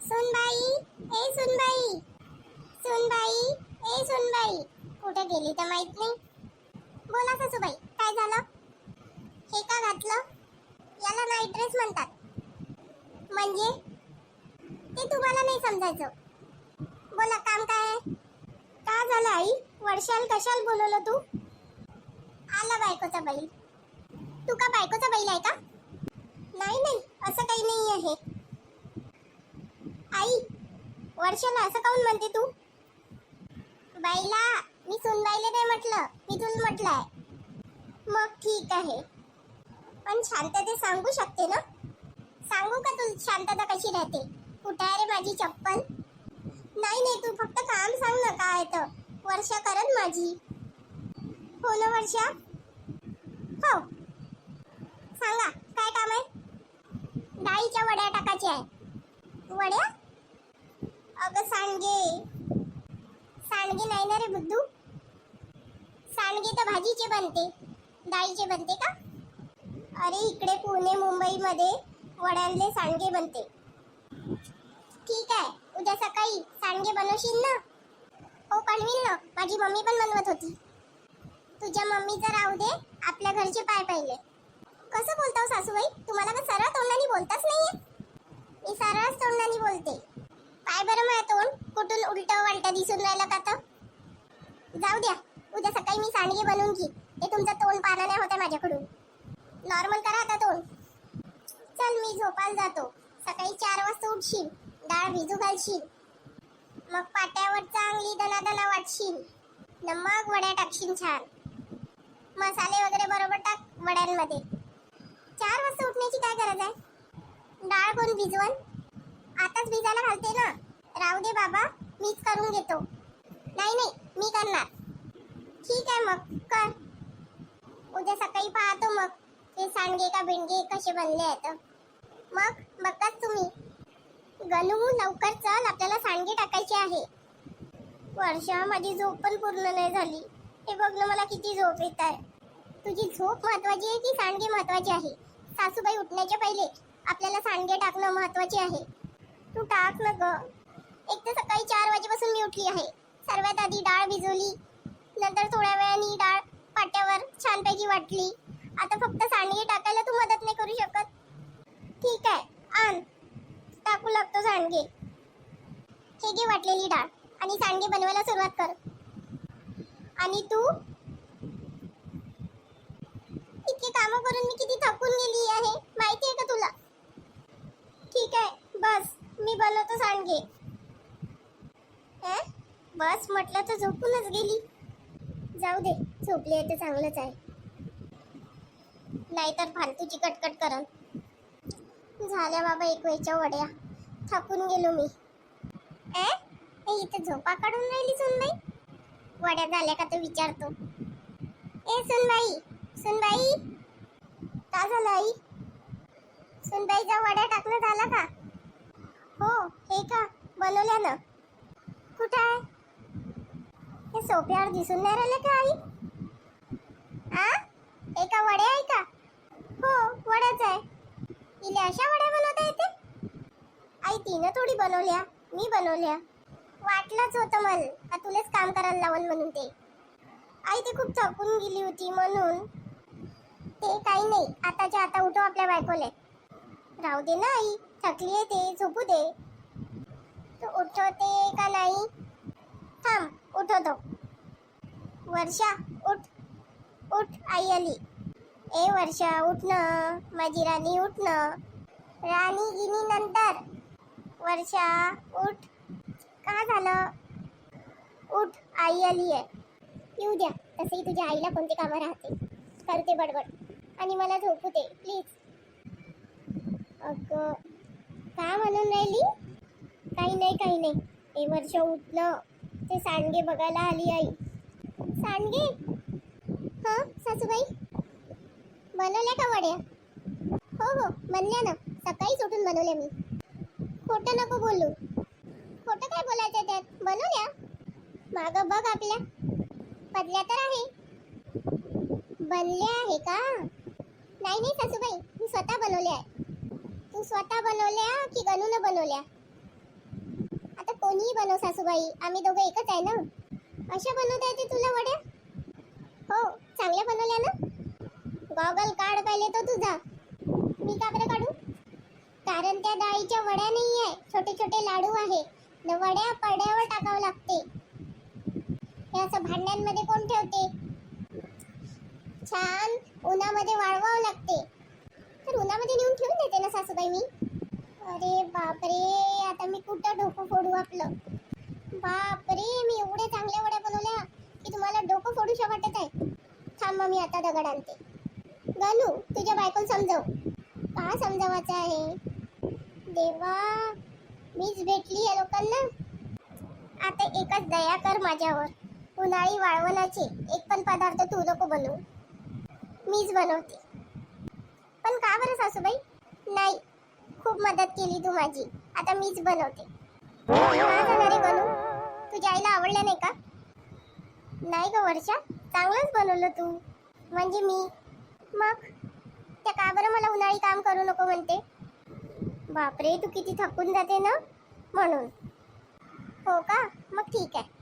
सुनबाई, ए सुनबाई, सुनबाई, ए सुनबाई, कुठे गेली तर माहित नाही. बोला सासूबाई, काय झालं? हे का घातलं? याला नाईट ड्रेस म्हणतात. म्हणजे ते तुम्हाला नाही समजायचं. बोला, काम काय आहे? का झालं आई? वर्षाल कशाला बोलवलं तू? आला बायकोचा बैल. तू का बायकोचा बैल आहे का? नाही नाही, असं काही नाही आहे. आई, वर्षाला असं काऊन म्हणते तू? बाईला मी सुनबाईला नाही म्हटलं, मी तुला म्हटलंय. मग ठीक आहे, पण शांतते सांगू शकते ना? सांगू का तू शांतता कशी राहते? कुठे आहे रे माझी चप्पल? नाही नाही, तू फक्त काम सांग ना, काय तर वर्षा करत माझी. हो ना वर्षा? हो, सांगा काय काम आहे? डाळीच्या वड्या टाकायच्या आहे. वड्या? अगं सांडगे. सांडगे नाही ना रे बुद्धू. सांडगे तर भाजीचे बनते, डाळीचे बनते का? अरे इकडे पुणे मुंबईमध्ये वड्यांले सांडगे बनते. ठीक आहे, उद्या सकाळी सांडगे बनवशील ना? हो बनवील ना, माझी मम्मी पण बनवत होती. तुझ्या मम्मीचं राहू दे, आपल्या घरचे पाय पहिले. कसं बोलताव सासूबाई? तुम्हाला का सरळ तोंडाने बोलताच नाहीये? मी सरळच तोंडाने बोलते. काय बरं माझं तोंड कुठून उलटं वालटं दिसून राहिलं का? तर जाऊ द्या, उद्या सकाळी मी सांडगे बनवून घे. ते तुमचं तोंड पाहणं नाही होतं माझ्याकडून. नॉर्मल करा आता तोंड. चल मी झोपायला जातो. सकाळी 4 वाजता उठशील, डाळ भिजू घालशील, मग पाट्यावर चांगली दणादणा वाटशील, मग वड्या टाकशील छान. मसाले वगैरे बरोबर टाक वड्यांमध्ये. 4 वाजता उठण्याची काय गरज आहे? डाळ कोण भिजवण? आताच भिजायला घालते ना. राहू दे बाबा, मीच करून घेतो. नाही नाही, मी करणार. ठीक आहे मग कर. उद्या सकाळी पाहतो मग ते सांडगे का बिंडगे कसे बनले आहेत. मग बघताच तुम्ही. गणू लवकर चल, आपल्याला सांडगे टाकायचे आहे. वर्षा, माझी झोप पण पूर्ण नाही झाली. हे बघ ना, मला किती झोप येत आहे. तुझी झोप महत्वाची आहे की सांडगे महत्वाचे आहे? सासूबाई उठण्याच्या पहिले आपल्याला सांडगे टाकणं महत्वाचे आहे. तू टाक ना ग. एक तर सकाळी 4 वाजेपासून मी उठली आहे. सर्वात आधी डाळ भिजवली, नंतर थोड्या वेळाने डाळ पाट्यावर छानपैकी वाटली. आता फक्त सांडगे टाकायला तू मदत नाही करू शकत? ठीक आहे, आण, टाकू लागतो सांडगे. हे घे वाटलेली डाळ आणि सांडगे बनवायला सुरुवात कर. आणि तू? इतके कामं करून मी किती थकून गेली आहे माहिती आहे का तुला? ठीक आहे, बस मी बनवतो सांडगे. बस म्हटलं तर झोपूनच गेली. जाऊ दे, झोपली आहे तर चांगलंच आहे, नाहीतर फालतूची कटकट करन. झाल्या बाबा 1 वेळच्या वड्या. थकून गेलो मी. इथे झोपा काढून राहिली सुनबाई. वड्या झाल्या का तर विचारतो. ए सुनबाई, सुनबाई, का झालं आई? सुनबाईच्या वड्या टाकणं झालं का? हो, हे का बनवल्या ना? कुठं आहे? हे सोफ्यावर दिसून नाही राहिलं का आई? एका वड्या आहे का? हो, वड्याच आहे. इले अशा वड्या बनवता येते? आई तिनं थोडी बनवल्या, मी बनवल्या. वाटलंच होतं मला तुलाच काम करायला लावून म्हणून. ते आई ते खूप थकून गेली होती म्हणून. ते काही नाही, आताच्या आता उठव आपल्या बायकोले. राहू दे ना आई, थकली आहे ते, झोपू दे. तो उठवते का नाही? थांब, उठवतो. वर्षा उठ, उठ, आई आली. ए वर्षा, उठ ना माझी राणी, उठ ना. राणी गिनी नंतर. वर्षा उठ. का झालं? उठ, आई आली आहे. येऊ द्या. तसंही तुझ्या आईला कोणती कामं राहते, करते बडबड, आणि मला झोपू दे प्लीज. अगं का म्हणून राहिली? काही नाही, काही नाही. ए वर्ष उठलं, ते सांडगे बघायला आली आई. सांडगे? हां सासूबाई, बनवल्या का वड्या? हो हो, बनल्या ना, सकाळीच उठून बनवल्या मी. खोटं नको बोलू. खोटं काय बोलायचं त्यात? बनवल्या. मागं बघ आपल्या, पडल्या तर आहे. बनल्या आहे का? नाही नाही सासूबाई, मी स्वतः बनवल्या आहे. तू स्वतः बनवल्या की गणून बनवल्या? कोणीही बनव सासूबाई, आम्ही दोघं एकच आहे ना. अशा बनवता येते तुला वड्या? हो, चांगल्या बनवल्या ना. गॉगल काढ पहिले तो तुझा. मी का बरं काढू? कारण त्या डाळीच्या वड्या नाही आहे, छोटे छोटे लाडू आहे. न वड्या पड्यावर टाकावं लागते. हे असं भांड्यांमध्ये कोण ठेवते? छान उन्हामध्ये वाळवावं लागते. तर उन्हामध्ये नेऊन ठेवून देते ना सासूबाई मी. अरे बापरे, आता मी कुठं डोकं फोडू आपलं? बापरे, मी एवढ्या चांगल्या वड्या बनवल्या की तुम्हाला डोकं फोडूशा वाटत आहे. थांब मी आता दगड आणते. गणू, तुझ्या बायकोला समजव. का समजावायचं आहे? देवा, मीच भेटली या लोकांना. आता एकच दया कर माझ्यावर. उन्हाळी वाळवणाचे एक पण पदार्थ तू नको बनवू, मीच बनवते. पण का बरं सासूबाई? नाही, खूप मदत केली तू माझी, आता मीच बनवते. का जाणार रे गणू? तुझ्या आईला आवडलं नाही का? नाही ग वर्षा, चांगलंच बनवलं तू. म्हणजे मी मग त्या का बरं मला उन्हाळी काम करू नको म्हणते? बापरे, तू किती थकून जाते ना म्हणून. हो का? मग ठीक आहे.